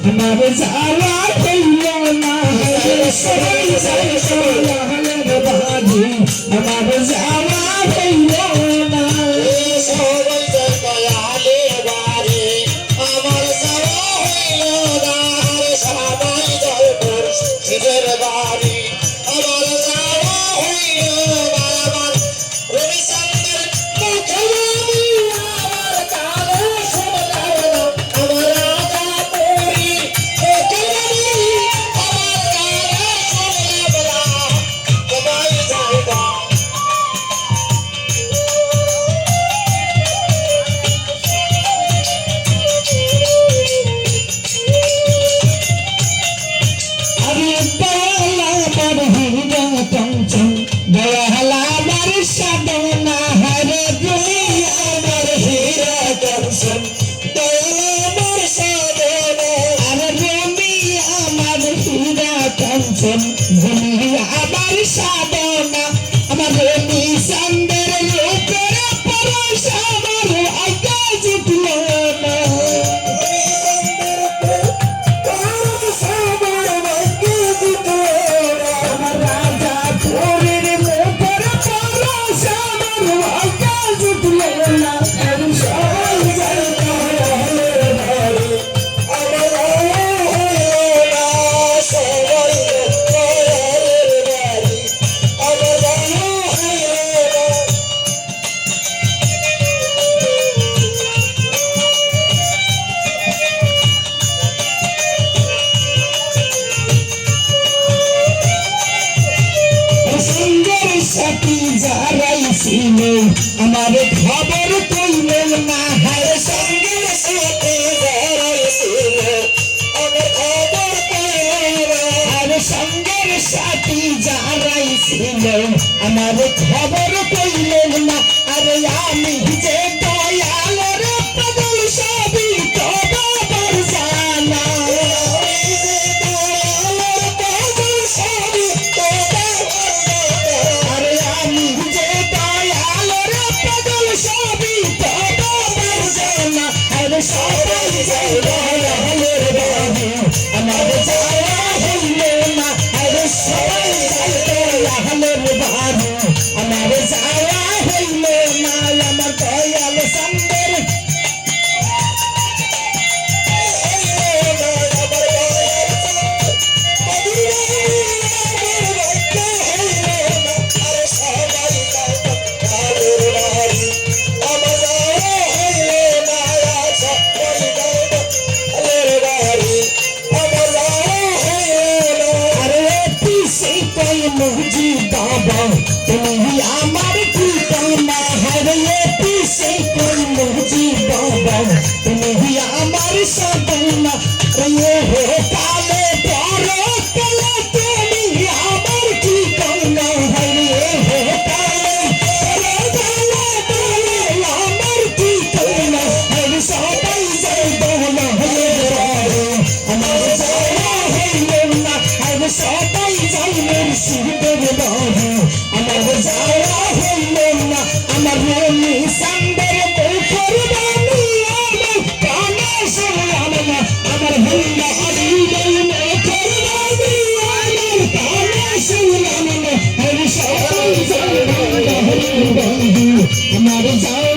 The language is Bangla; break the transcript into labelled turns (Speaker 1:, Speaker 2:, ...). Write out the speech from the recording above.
Speaker 1: আমার যাওয়া হইল না সবাই যায় সবাই বাড়ি আমার যাওয়া হইল না
Speaker 2: সবাই যায় দয়ালে বাড়ি আমার যাওয়া হইল না সবাই যায় মুর্শিদের বাড়ি আমার যাওয়া হইল না আমার রবিচন্দ্রের মুখে আমার কালে শোনা আমার রাজা পুরী আমার কালে শোনা সবাই যায় না
Speaker 1: দয়ালা আমার সাধনা হরে দুনিয়া আমার হীরা দর্শন
Speaker 2: দয়ালা আমার সাধনা
Speaker 1: আর রবি আমার হীরা কাঞ্চন দুনিয়া আমার সাধনা আমার রবি চন্দ্রের রূপের পরশ আমার আজ্ঞা জুটল না আমার রাজা পুরীর রূপের পরশ আমার আজ্ঞা জুটল না আমি সবাই যাই দয়ালের বাড়ি সঙ্গের সাথী যারাই ছিল আমার খবর কইল না হায় সঙ্গের সাথী যারাই ছিল আমার খবর কইল না আর সঙ্গের সাথী যারাই ছিল আমার খবর কইল না আরে আমি যে দয়ালের পাগল সবই খবর জানা আরে আমি যে দয়ালের পাগল সবই খবর জানা আরে সবাই যায় দয়ালের বাড়ি আমার যাওয়া হইল না আরে সবাই যায় দয়ালের বাড়ি আমার যাওয়া হইল না আমার দয়াল চন্দ্রের মুজি বাবা তুমি আমার ঠিকানা হারিয়ে পিছে কই মুজি বাবা তুমি আমার সাধনা রে হে কালে পরে কালে তুমি আমার ঠিকানা হারিয়ে হে কালে পরে কালে তুমি আমার ঠিকানা হারিয়ে সবাই যাই দোলা হয়ে রে আমার যাওয়া হইল না হারিয়ে সবাই যাই মুর্শিদের বাড়ি আমার যাওয়া হইল না আমার রবি চন্দ্রের মুখের বাণী আমার কানে শুনলাম না আমার হিন্দা হরিদের মুখের বাণী আমার কানে শুনলাম না হরি সবাই যাই আমার যাওয়া